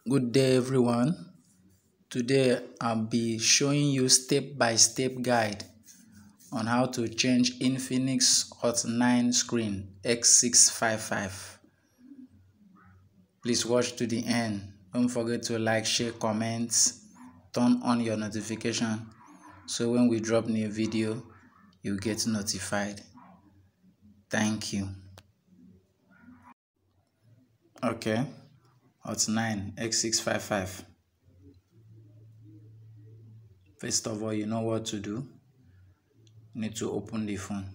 Good day everyone. Today I'll be showing you step-by-step guide on how to change Infinix Hot 9 screen X655. Please watch to the end. Don't forget to like, share, comment, turn on your notification so when we drop new video you get notified. Thank you. Okay, Hot 9 X655. First of all, you know what to do. You need to open the phone.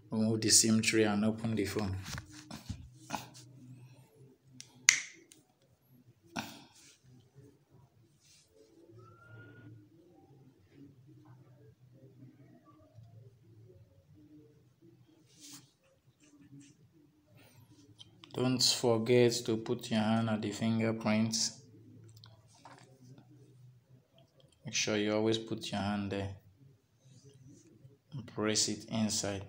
Remove the SIM tray and open the phone. Don't forget to put your hand at the fingerprints. Make sure you always put your hand there and press it inside.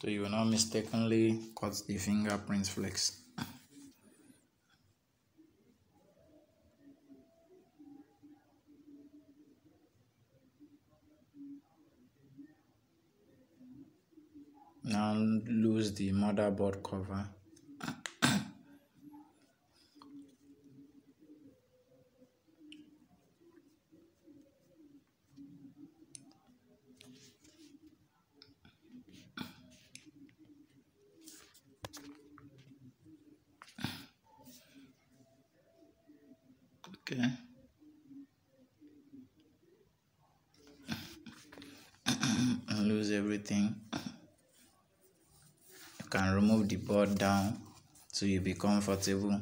So you will not mistakenly cut the fingerprint flex. Now lose the motherboard cover. Okay. And lose everything. You can remove the board down so you'll be comfortable.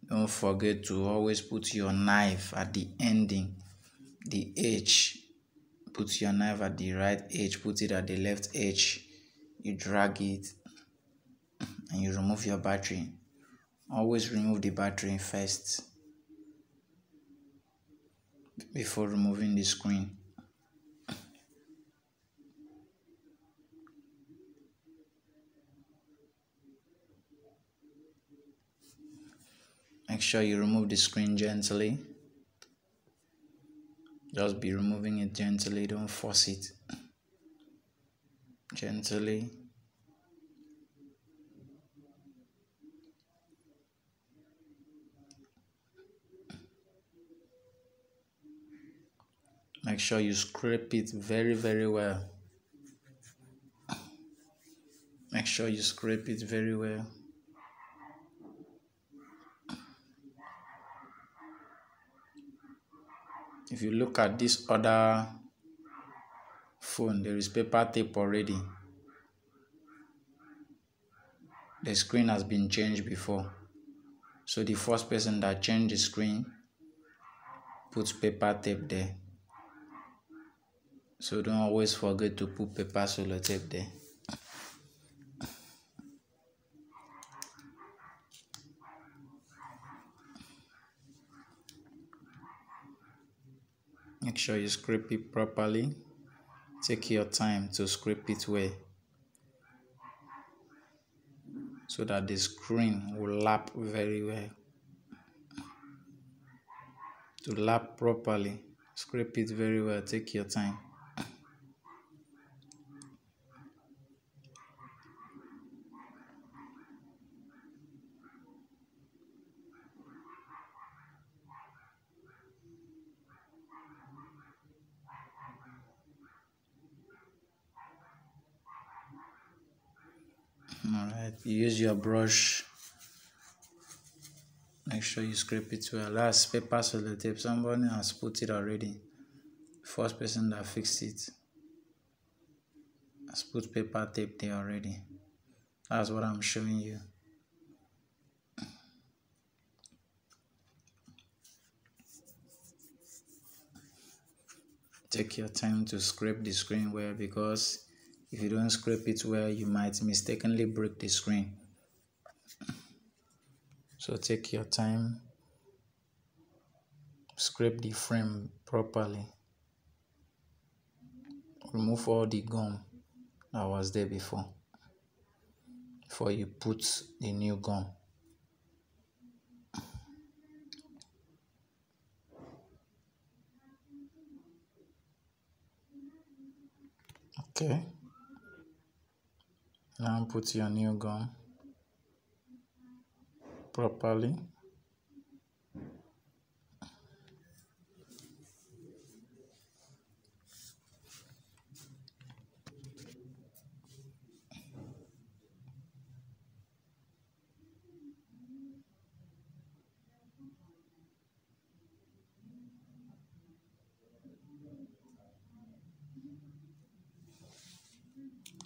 Don't forget to always put your knife at the ending, the edge. Put your knife at the right edge, put it at the left edge. You drag it and you remove your battery. Always remove the battery first before removing the screen. Make sure you remove the screen gently. Just be removing it gently, don't force it. Gently. Make sure you scrape it very well. Make sure you scrape it very well. If you look at this other phone, there is paper tape already. The screen has been changed before. So the first person that changed the screen puts paper tape there. So don't always forget to put paper sellotape there. Make sure you scrape it properly. Take your time to scrape it well so that the screen will lap very well. To lap properly, scrape it very well. Take your time. Alright, use your brush. Make sure you scrape it well. That's paper sellotape. Somebody has put it already. First person that fixed it has put paper tape there already. That's what I'm showing you. Take your time to scrape the screen well, because if you don't scrape it well, you might mistakenly break the screen. So take your time, scrape the frame properly. Remove all the gum that was there before you put the new gum. Okay, now put your new gum properly.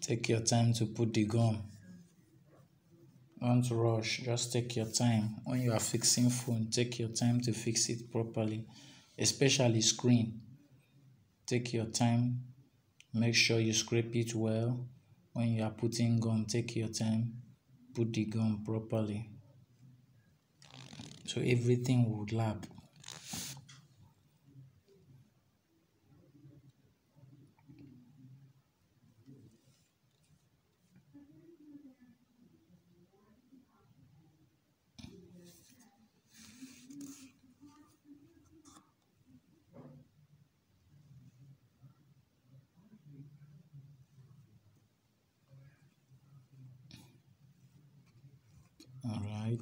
Take your time to put the gum. Don't rush, just take your time. When you are fixing phone, take your time to fix it properly, especially screen. Take your time, make sure you scrape it well. When you are putting gum, take your time, put the gum properly so everything would lap. All right.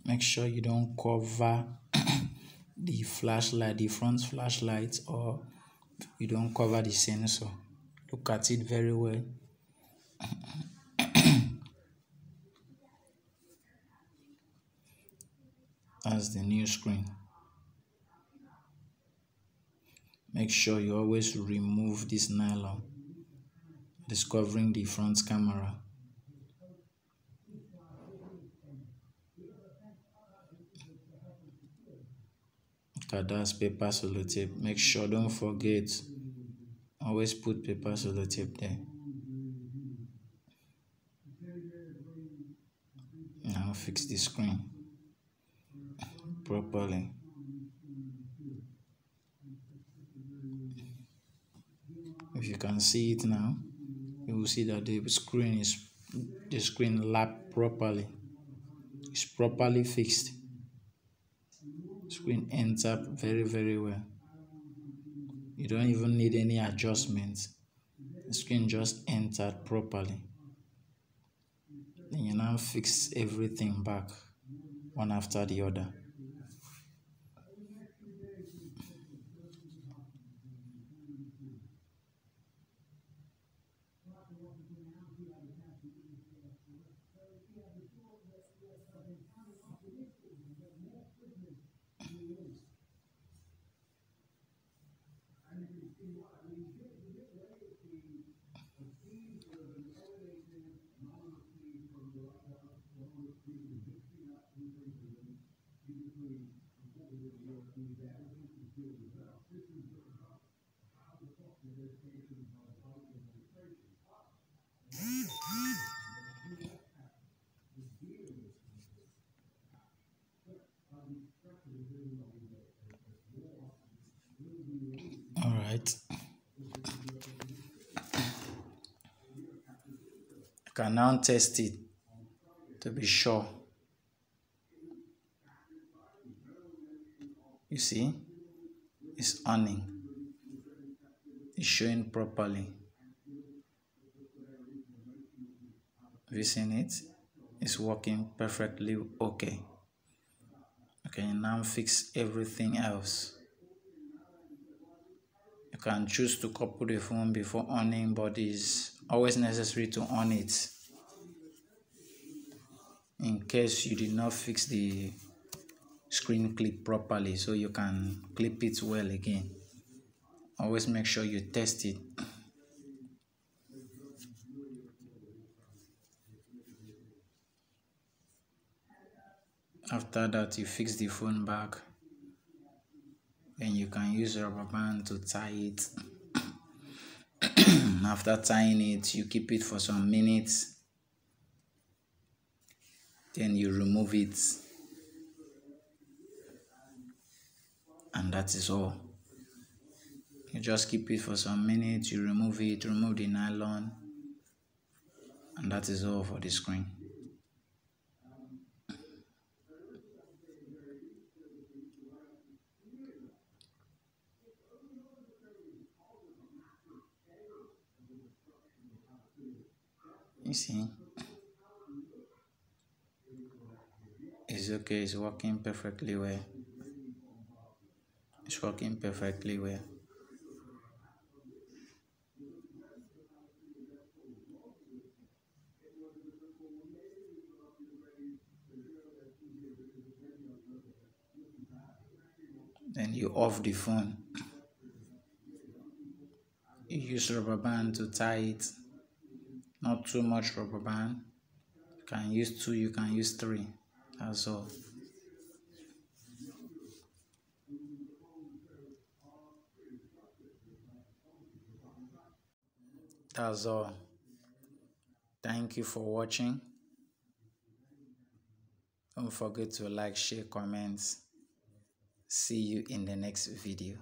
Make sure you don't cover the flashlight, the front flashlight, or you don't cover the sensor. Look at it very well. That's the new screen. Make sure you always remove this nylon that's covering the front camera. Look at that paper sellotape. Make sure, don't forget, always put paper sellotape there. Now fix the screen properly. If you can see it now, you will see that the screen lap properly. It's properly fixed. Screen ends up very well. You don't even need any adjustments. The screen just entered properly. Then you now fix everything back one after the other. All right. You can now test it to be sure. You see, it's on. It's showing properly. Have you seen it? It's working perfectly okay. Okay, now fix everything else. You can choose to couple the phone before on, but it's always necessary to on it in case you did not fix the screen clip properly, so you can clip it well again. Always make sure you test it. After After that, you fix the phone back. Then you can use a rubber band to tie it. After tying it, you keep it for some minutes. Then you remove it. And that is all. You just keep it for some minutes, you remove it, remove the nylon, and that is all for the screen. You see, it's okay, it's working perfectly well. It's working perfectly well. Then you off the phone. You use rubber band to tie it. Not too much rubber band. You can use 2, you can use 3. That's all. That's all. Thank you for watching. Don't forget to like, share, comments. See you in the next video.